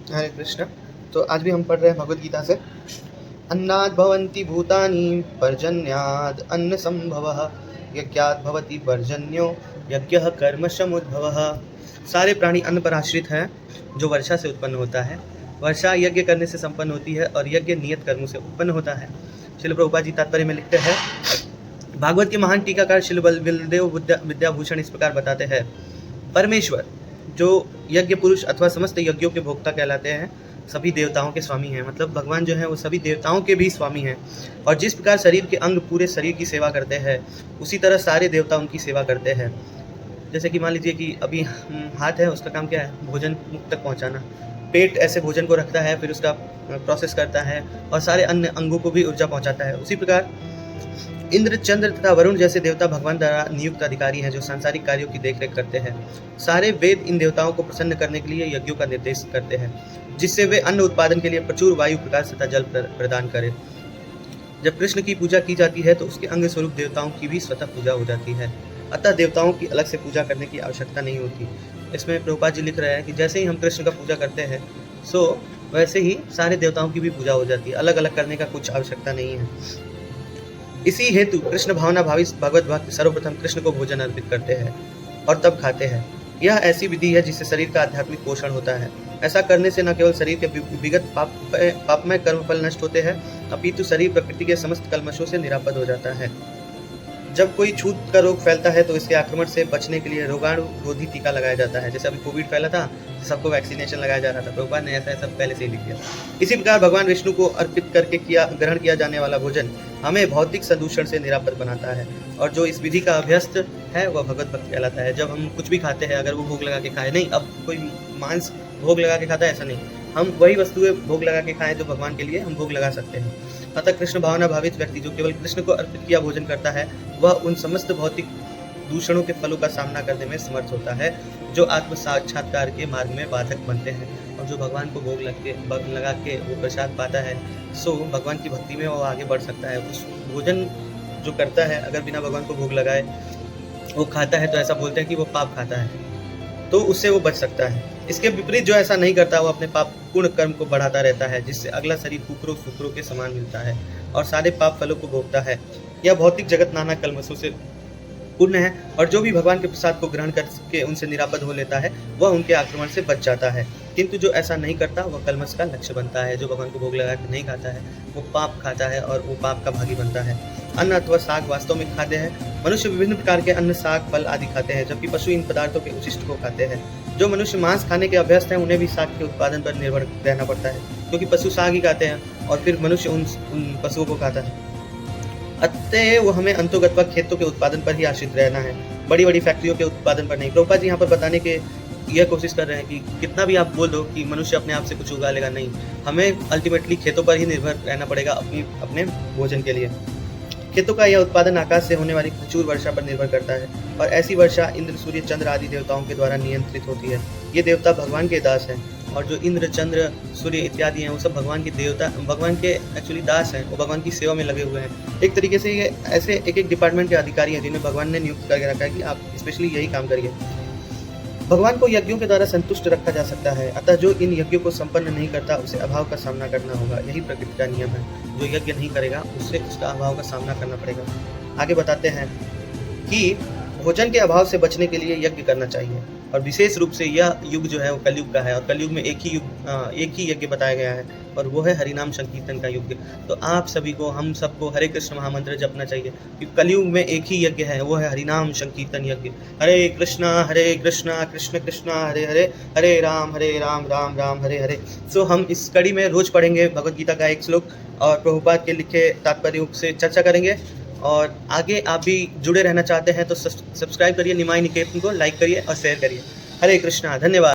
हरे कृष्ण। तो आज भी हम पढ़ रहे हैं भगवद गीता से। अन्नाद् भवन्ति भूतानि पर्जन्याद् अन्न संभवः यज्ञाद् भवति पर्जन्यो यज्ञः कर्मशमुद्भवः। सारे प्राणी अन्न पर आश्रित हैं जो वर्षा से उत्पन्न होता है। वर्षा यज्ञ करने से संपन्न होती है और यज्ञ नियत कर्मों से उत्पन्न होता है। श्रील प्रभुपाद जी तात्पर्य में लिखते हैं, भागवत के महान टीकाकार श्रील बलदेव विद्याभूषण इस प्रकार बताते हैं, परमेश्वर जो यज्ञ पुरुष अथवा समस्त यज्ञों के भोक्ता कहलाते हैं, सभी देवताओं के स्वामी हैं। मतलब भगवान जो है वो सभी देवताओं के भी स्वामी हैं। और जिस प्रकार शरीर के अंग पूरे शरीर की सेवा करते हैं, उसी तरह सारे देवता उनकी सेवा करते हैं। जैसे कि मान लीजिए कि अभी हाथ है, उसका काम क्या है? भोजन मुख तक पहुंचाना। पेट ऐसे भोजन को रखता है, फिर उसका प्रोसेस करता है और सारे अन्य अंगों को भी ऊर्जा पहुंचाता है। उसी प्रकार इंद्र, चंद्र तथा वरुण जैसे देवता भगवान द्वारा नियुक्त अधिकारी हैं जो सांसारिक कार्यों की देखरेख करते हैं। सारे वेद इन देवताओं को प्रसन्न करने के लिए यज्ञों का निर्देश करते हैं, जिससे वे अन्न उत्पादन के लिए प्रचुर वायु, प्रकाश तथा जल प्रदान करें। जब कृष्ण की पूजा की जाती है तो उसके अंग स्वरूप देवताओं की भी स्वतः पूजा हो जाती है। अतः देवताओं की अलग से पूजा करने की आवश्यकता नहीं होती। इसमें प्रभुपाद जी लिख रहे हैं कि जैसे ही हम कृष्ण का पूजा करते हैं, सो वैसे ही सारे देवताओं की भी पूजा हो जाती है। अलग अलग करने का कुछ आवश्यकता नहीं है। इसी हेतु कृष्ण भावना भावित भगवत भक्त सर्वप्रथम कृष्ण को भोजन अर्पित करते हैं और तब खाते हैं। यह ऐसी विधि है जिससे शरीर का आध्यात्मिक पोषण होता है। ऐसा करने से न केवल शरीर के विगत पापमय कर्मफल नष्ट होते हैं, अपितु शरीर प्रकृति के समस्त कल्मशों से निरापद हो जाता है। जब कोई छूत का रोग फैलता है तो इसके आक्रमण से बचने के लिए रोगाणु रोधी टीका लगाया जाता है। जैसे अभी कोविड फैला था, सबको वैक्सीनेशन लगाया जा रहा था। प्रभुपाद ने ऐसा पहले से ही लिख दिया। इसी प्रकार भगवान विष्णु को अर्पित करके ग्रहण किया जाने वाला भोजन हमें भौतिक संदूषण से निरापद बनाता है। और जो इस विधि का अभ्यस्त है वह भगवत भक्त कहलाता है। जब हम कुछ भी खाते हैं, अगर वो भोग लगा के खाए, नहीं अब कोई मांस भोग लगा के खाता है, ऐसा नहीं, हम वही वस्तुएं भोग लगा के खाएं जो भगवान के लिए हम भोग लगा सकते हैं। अतः कृष्ण भावना भावित व्यक्ति जो केवल कृष्ण को अर्पित किया भोजन करता है, वह उन समस्त भौतिक दूषणों के फलों का सामना करने में समर्थ होता है जो आत्म साक्षात्कार के मार्ग में बाधक बनते हैं। और जो भगवान को भोग लगा के वो प्रसाद पाता है, सो भगवान की भक्ति में वो आगे बढ़ सकता है। उस भोजन जो करता है, अगर बिना भगवान को भोग लगाए वो खाता है, तो ऐसा बोलते हैं कि वो पाप खाता है, तो उससे वो बच सकता है। इसके विपरीत जो ऐसा नहीं करता, वो अपने पाप पूर्ण कर्म को बढ़ाता रहता है, जिससे अगला शरीर कुकरों सुकरों के समान मिलता है और सारे पाप फलों को भोगता है। यह भौतिक जगत नाना कल्मशों से पूर्ण है और जो भी भगवान के प्रसाद को ग्रहण करके उनसे निरापद हो लेता है, वह उनके आक्रमण से बच जाता है। किंतु जो ऐसा नहीं करता, वह कल्मश का लक्ष्य बनता है। जो भगवान को भोग लगा के नहीं खाता है, वो पाप खाता है और वो पाप का भागी बनता है। अन्न अथवा साग वास्तव में खाद्य है। मनुष्य विभिन्न प्रकार के अन्न, साग, फल आदि खाते हैं, जबकि पशु इन पदार्थों के उचिष्ट को खाते हैं। जो मनुष्य मांस खाने के अभ्यस्त हैं, उन्हें भी साग के उत्पादन पर निर्भर रहना पड़ता है, क्योंकि पशु साग ही खाते हैं और फिर मनुष्य उन पशुओं को खाता है। अतः हमें अंतोगत खेतों के उत्पादन पर ही आश्रित रहना है, बड़ी बड़ी फैक्ट्रियों के उत्पादन पर नहीं। प्रभुपाद जी यहाँ पर बताने के यह कोशिश कर रहे हैं कि कितना भी आप बोल दो कि मनुष्य अपने आप से कुछ उगा लेगा, नहीं, हमें अल्टीमेटली खेतों पर ही निर्भर रहना पड़ेगा अपने भोजन के लिए। खेतों का यह उत्पादन आकाश से होने वाली प्रचुर वर्षा पर निर्भर करता है और ऐसी वर्षा इंद्र, सूर्य, चंद्र आदि देवताओं के द्वारा नियंत्रित होती है। ये देवता भगवान के दास हैं और जो इंद्र, चंद्र, सूर्य इत्यादि हैं, वो सब भगवान के देवता, भगवान के एक्चुअली दास हैं। वो भगवान की सेवा में लगे हुए हैं। एक तरीके से ये ऐसे एक एक डिपार्टमेंट के अधिकारी हैं जिन्हें भगवान ने नियुक्त करके रखा है कि आप स्पेशली यही काम करिए। भगवान को यज्ञों के द्वारा संतुष्ट रखा जा सकता है, अतः जो इन यज्ञों को संपन्न नहीं करता उसे अभाव का सामना करना होगा। यही प्रकृति का नियम है। जो यज्ञ नहीं करेगा उससे उसका अभाव का सामना करना पड़ेगा। आगे बताते हैं कि भोजन के अभाव से बचने के लिए यज्ञ करना चाहिए और विशेष रूप से यह युग जो है वो कलयुग का है और कलयुग में एक ही यज्ञ बताया गया है और वो है हरिनाम संकीर्तन का युग। तो आप सभी को, हम सबको हरे कृष्ण महामंत्र जपना चाहिए कि कलयुग में एक ही यज्ञ है, वो है हरिनाम संकीर्तन यज्ञ। हरे कृष्णा कृष्ण कृष्णा हरे हरे, हरे राम राम राम हरे हरे। सो हम इस कड़ी में रोज पढ़ेंगे भगवद गीता का एक श्लोक और प्रभुपाद के लिखे तात्पर्य से चर्चा करेंगे। और आगे आप भी जुड़े रहना चाहते हैं तो सब्सक्राइब करिए निमाई निकेतन को, लाइक करिए और शेयर करिए। हरे कृष्णा, धन्यवाद।